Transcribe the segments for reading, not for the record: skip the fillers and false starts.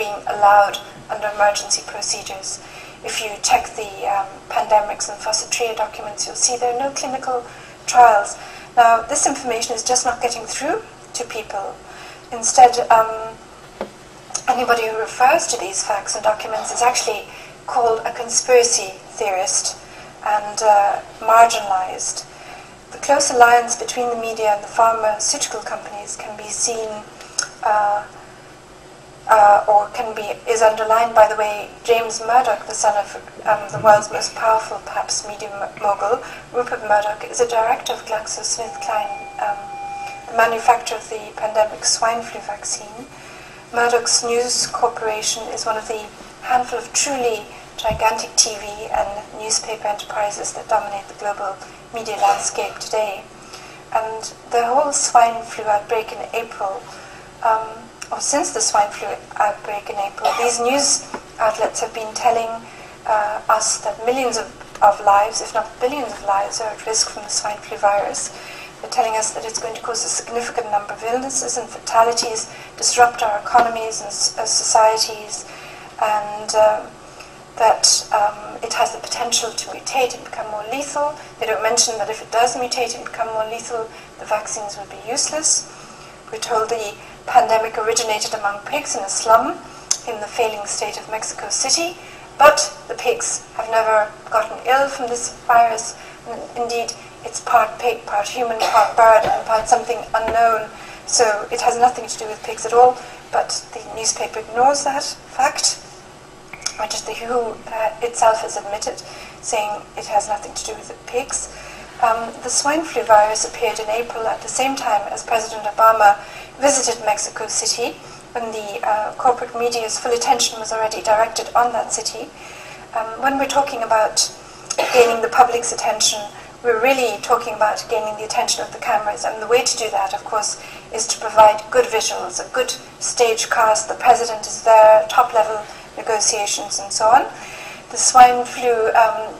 being allowed under emergency procedures. If you check the pandemics and Fossa documents, you'll see there are no clinical trials. Now, this information is just not getting through to people. Instead, anybody who refers to these facts and documents is actually called a conspiracy theorist and marginalized. The close alliance between the media and the pharmaceutical companies can be seen is underlined by the way James Murdoch, the son of the world's most powerful, perhaps media mogul, Rupert Murdoch, is a director of GlaxoSmithKline, the manufacturer of the pandemic swine flu vaccine. Murdoch's News Corporation is one of the handful of truly gigantic TV and newspaper enterprises that dominate the global media landscape today. And the whole swine flu outbreak in April, or since the swine flu outbreak in April, these news outlets have been telling us that millions of lives, if not billions of lives, are at risk from the swine flu virus. They're telling us that it's going to cause a significant number of illnesses and fatalities, disrupt our economies and societies, and that it has the potential to mutate and become more lethal. They don't mention that if it does mutate and become more lethal, the vaccines will be useless. We're told the pandemic originated among pigs in a slum in the failing state of Mexico City, but the pigs have never gotten ill from this virus. And indeed, it's part pig, part human, part bird, and part something unknown. So it has nothing to do with pigs at all, but the newspaper ignores that fact, which is the WHO itself has admitted, saying it has nothing to do with the pigs. The swine flu virus appeared in April at the same time as President Obama visited Mexico City, when the corporate media's full attention was already directed on that city. When we're talking about gaining the public's attention, we're really talking about gaining the attention of the cameras, and the way to do that, of course, is to provide good visuals, a good stage cast. The president is there, top-level negotiations, and so on. The swine flu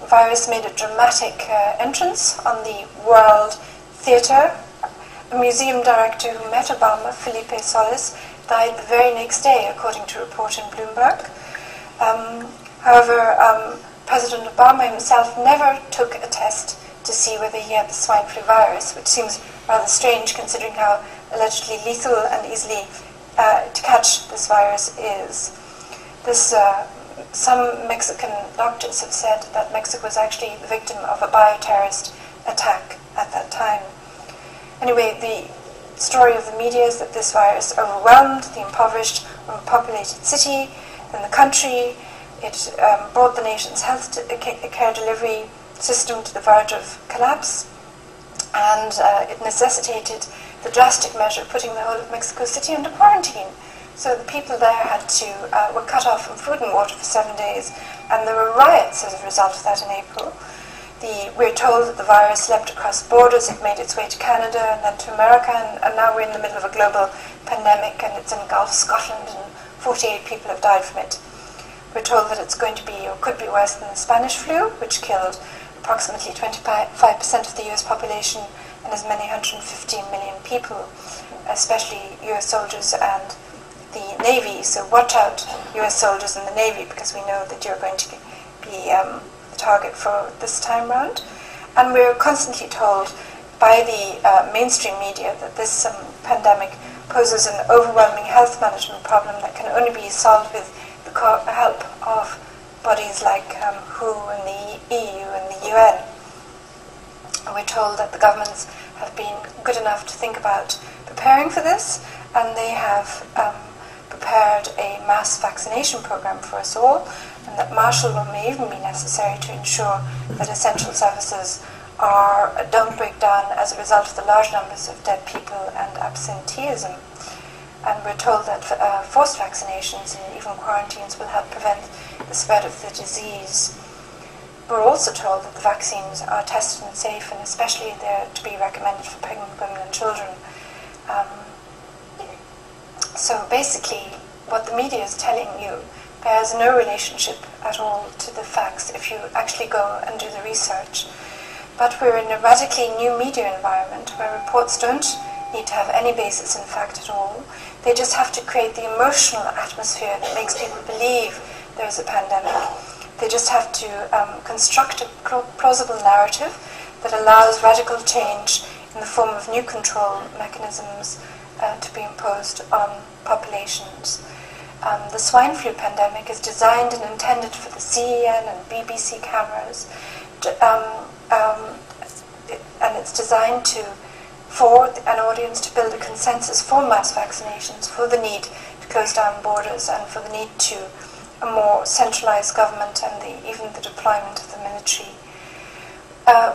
virus made a dramatic entrance on the World Theatre. A museum director who met Obama, Felipe Solis, died the very next day, according to a report in Bloomberg. However, President Obama himself never took a test to see whether he had the swine flu virus, which seems rather strange considering how allegedly lethal and easily to catch this virus is. Some Mexican doctors have said that Mexico was actually the victim of a bioterrorist attack at that time. Anyway, the story of the media is that this virus overwhelmed the impoverished, overpopulated city and the country. It brought the nation's health care delivery system to the verge of collapse, and it necessitated the drastic measure putting the whole of Mexico City under quarantine. So the people there were cut off from food and water for 7 days, and there were riots as a result of that in April. We're told that the virus leapt across borders, it made its way to Canada and then to America, and now we're in the middle of a global pandemic, and it's engulfed Scotland, and 48 people have died from it. We're told that it's going to be, or could be, worse than the Spanish flu, which killed approximately 25% of the US population and as many 115 million people, especially US soldiers and the Navy. So watch out, US soldiers in the Navy, because we know that you're going to be the target for this time round. And we're constantly told by the mainstream media that this pandemic poses an overwhelming health management problem that can only be solved with the help of bodies like WHO and the EU and the UN. We're told that the governments have been good enough to think about preparing for this, and they have prepared a mass vaccination program for us all, and that martial law may even be necessary to ensure that essential services don't break down as a result of the large numbers of dead people and absenteeism. And we're told that forced vaccinations and even quarantines will help prevent the spread of the disease. We're also told that the vaccines are tested and safe, and especially they're to be recommended for pregnant women and children. So basically, what the media is telling you bears no relationship at all to the facts if you actually go and do the research. But we're in a radically new media environment where reports don't need to have any basis in fact at all. They just have to create the emotional atmosphere that makes people believe there is a pandemic. They just have to construct a plausible narrative that allows radical change in the form of new control mechanisms to be imposed on populations. The swine flu pandemic is designed and intended for the CEN and BBC cameras, and it's designed for an audience to build a consensus for mass vaccinations, for the need to close down borders, and for the need to a more centralized government and even the deployment of the military.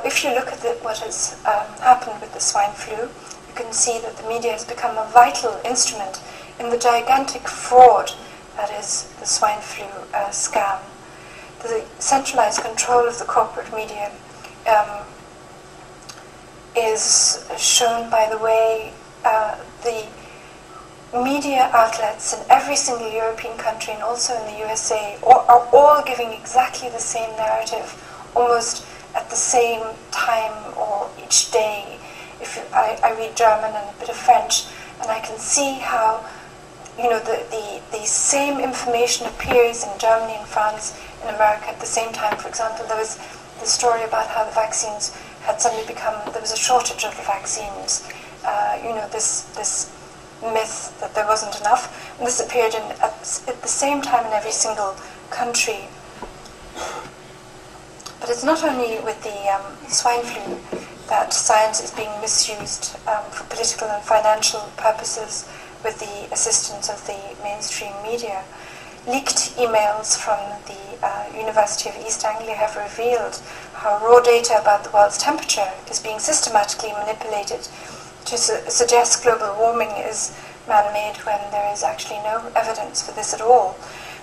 If you look at what has happened with the swine flu, you can see that the media has become a vital instrument in the gigantic fraud that is the swine flu scam. The centralized control of the corporate media is shown by the way the media outlets in every single European country and also in the USA are all giving exactly the same narrative, almost at the same time or each day. I read German and a bit of French, and I can see how the same information appears in Germany and France and America at the same time. For example, there was the story about how the vaccines had suddenly there was a shortage of the vaccines. This myth that there wasn't enough, and this appeared at the same time in every single country. But it's not only with the swine flu that science is being misused for political and financial purposes with the assistance of the mainstream media. Leaked emails from the University of East Anglia have revealed how raw data about the world's temperature is being systematically manipulated to suggest global warming is man-made when there is actually no evidence for this at all.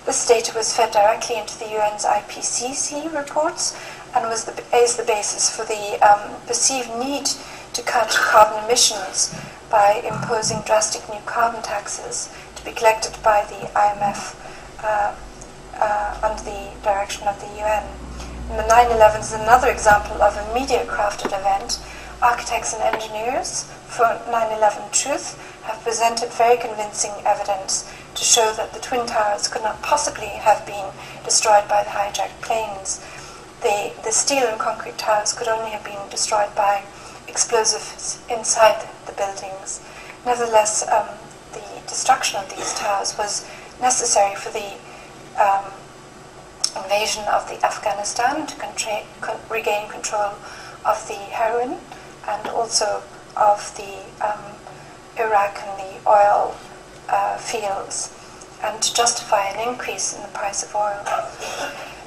This data was fed directly into the UN's IPCC reports and is the basis for the perceived need to cut carbon emissions by imposing drastic new carbon taxes to be collected by the IMF under the direction of the UN. And the 9/11 is another example of a media-crafted event. Architects and engineers for 9/11 Truth have presented very convincing evidence to show that the Twin Towers could not possibly have been destroyed by the hijacked planes. The steel and concrete towers could only have been destroyed by explosives inside the buildings. Nevertheless, the destruction of these towers was necessary for the invasion of the Afghanistan to regain control of the heroin and also of the Iraq and the oil fields, and to justify an increase in the price of oil.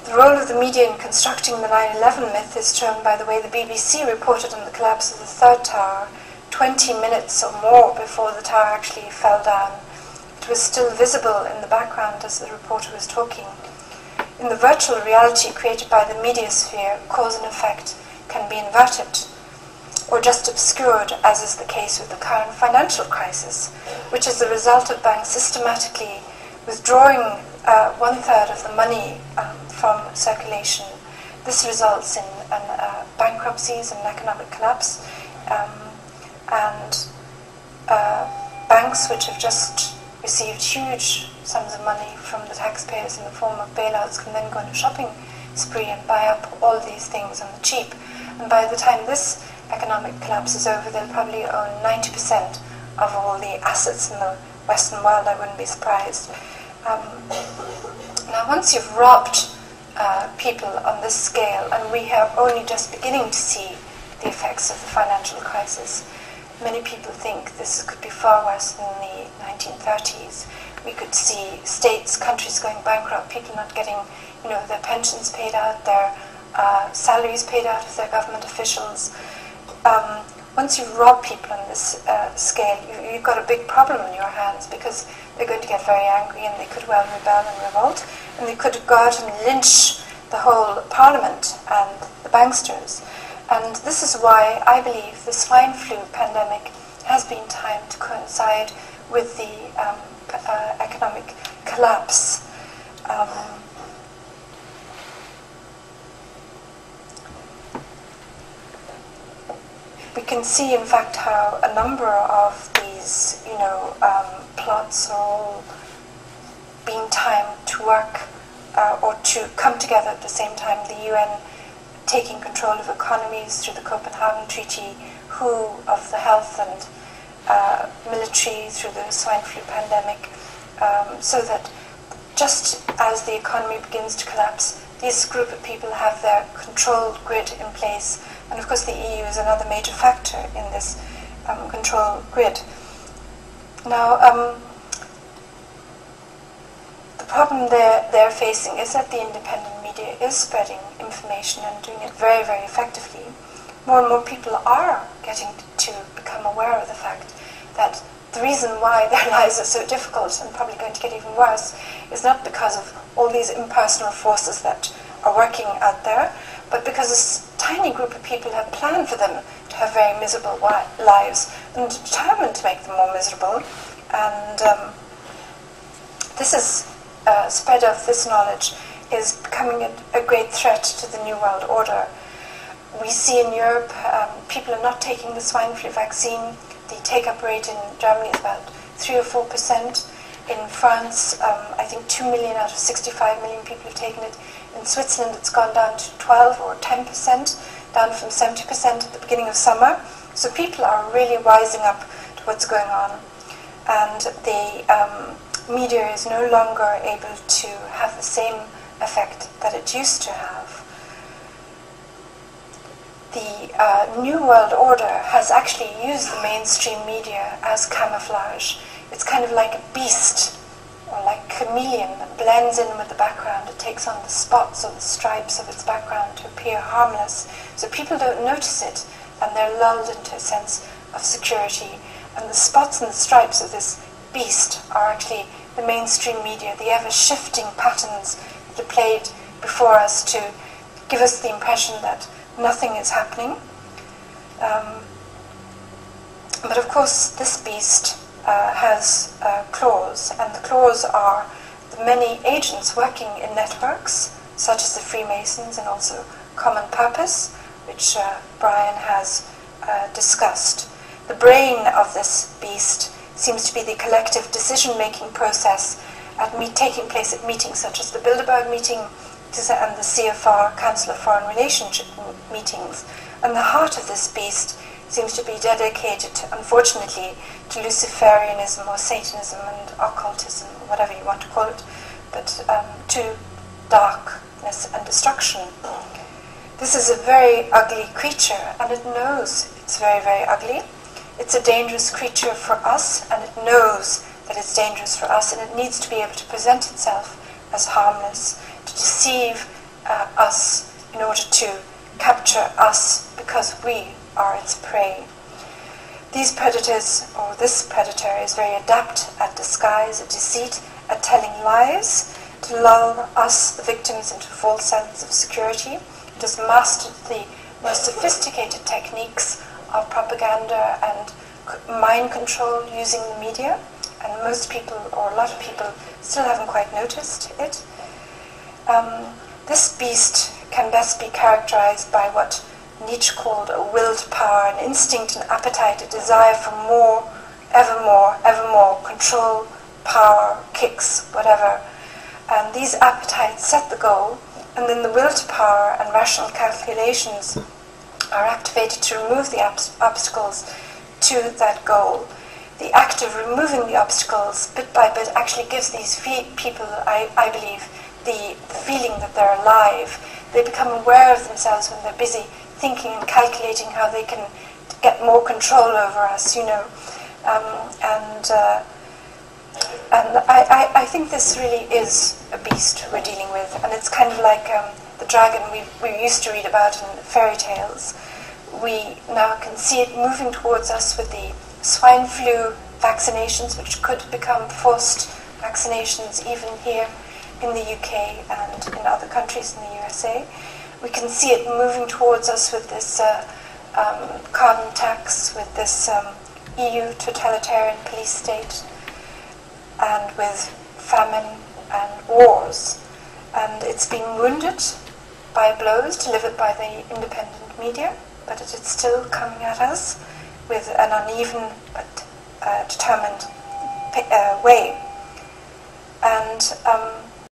The role of the media in constructing the 9/11 myth is shown by the way the BBC reported on the collapse of the third tower 20 minutes or more before the tower actually fell down. It was still visible in the background as the reporter was talking. In the virtual reality created by the media sphere, cause and effect can be inverted or just obscured, as is the case with the current financial crisis, which is the result of banks systematically withdrawing 1/3 of the money from circulation. This results in bankruptcies and economic collapse, and banks which have just received huge sums of money from the taxpayers in the form of bailouts can then go on a shopping spree and buy up all these things on the cheap. And by the time this economic collapse is over, they'll probably own 90% of all the assets in the Western world. I wouldn't be surprised. Now, once you've robbed people on this scale, and we are only just beginning to see the effects of the financial crisis, many people think this could be far worse than the 1930s. We could see states, countries going bankrupt, people not getting, their pensions paid out, their salaries paid out of their government officials. Once you rob people on this scale, you've got a big problem on your hands, because they're going to get very angry and they could well rebel and revolt, and they could go out and lynch the whole parliament and the banksters. And this is why I believe the swine flu pandemic has been timed to coincide with the economic collapse. We can see, in fact, how a number of these, plots are all being timed to work or to come together at the same time. The UN taking control of economies through the Copenhagen Treaty, WHO of the health and military through the swine flu pandemic, so that just as the economy begins to collapse, this group of people have their controlled grid in place. And of course the EU is another major factor in this control grid. Now, the problem they're facing is that the independent media is spreading information and doing it very, very effectively. More and more people are getting to become aware of the fact that the reason why their lives are so difficult and probably going to get even worse is not because of all these impersonal forces that are working out there, but because a tiny group of people have planned for them to have very miserable lives and determined to make them more miserable. And this is spread of this knowledge is becoming a great threat to the New World Order. We see in Europe people are not taking the swine flu vaccine. The take-up rate in Germany is about 3 or 4%. In France, I think 2 million out of 65 million people have taken it. In Switzerland, it's gone down to 12 or 10%, down from 70% at the beginning of summer. So people are really rising up to what's going on. And the media is no longer able to have the same effect that it used to have. The New World Order has actually used the mainstream media as camouflage. It's kind of like a beast, or like a chameleon that blends in with the background. It takes on the spots or the stripes of its background to appear harmless, so people don't notice it, and they're lulled into a sense of security. And the spots and the stripes of this beast are actually the mainstream media, the ever-shifting patterns that are played before us to give us the impression that nothing is happening. But of course, this beast has claws, and the claws are the many agents working in networks, such as the Freemasons and also Common Purpose, which Brian has discussed. The brain of this beast seems to be the collective decision-making process taking place at meetings such as the Bilderberg meeting and the CFR, Council of Foreign Relationship meetings. And the heart of this beast seems to be dedicated, unfortunately, to Luciferianism or Satanism and occultism, whatever you want to call it, but to darkness and destruction. This is a very ugly creature, and it knows it's very, very ugly. It's a dangerous creature for us, and it knows that it's dangerous for us, and it needs to be able to present itself as harmless, to deceive us in order to capture us because we are its prey. These predators, or this predator, is very adept at disguise, at deceit, at telling lies, to lull us, the victims, into a false sense of security. It has mastered the most sophisticated techniques of propaganda and mind control using the media, and most people, or a lot of people, still haven't quite noticed it. This beast can best be characterized by what Nietzsche called a willed power, an instinct, an appetite, a desire for more, ever more, control, power, kicks, whatever. And these appetites set the goal, and then the will to power and rational calculations are activated to remove the obstacles to that goal. The act of removing the obstacles bit by bit actually gives these people, I believe, the feeling that they're alive. They become aware of themselves when they're busy thinking and calculating how they can get more control over us, you know. And I think this really is a beast we're dealing with, and it's kind of like the dragon we used to read about in fairy tales. We now can see it moving towards us with the swine flu vaccinations, which could become forced vaccinations even here in the UK and in other countries in the USA. We can see it moving towards us with this carbon tax, with this EU totalitarian police state, and with famine and wars. And it's being wounded by blows delivered by the independent media, but it is still coming at us with an uneven but determined way. And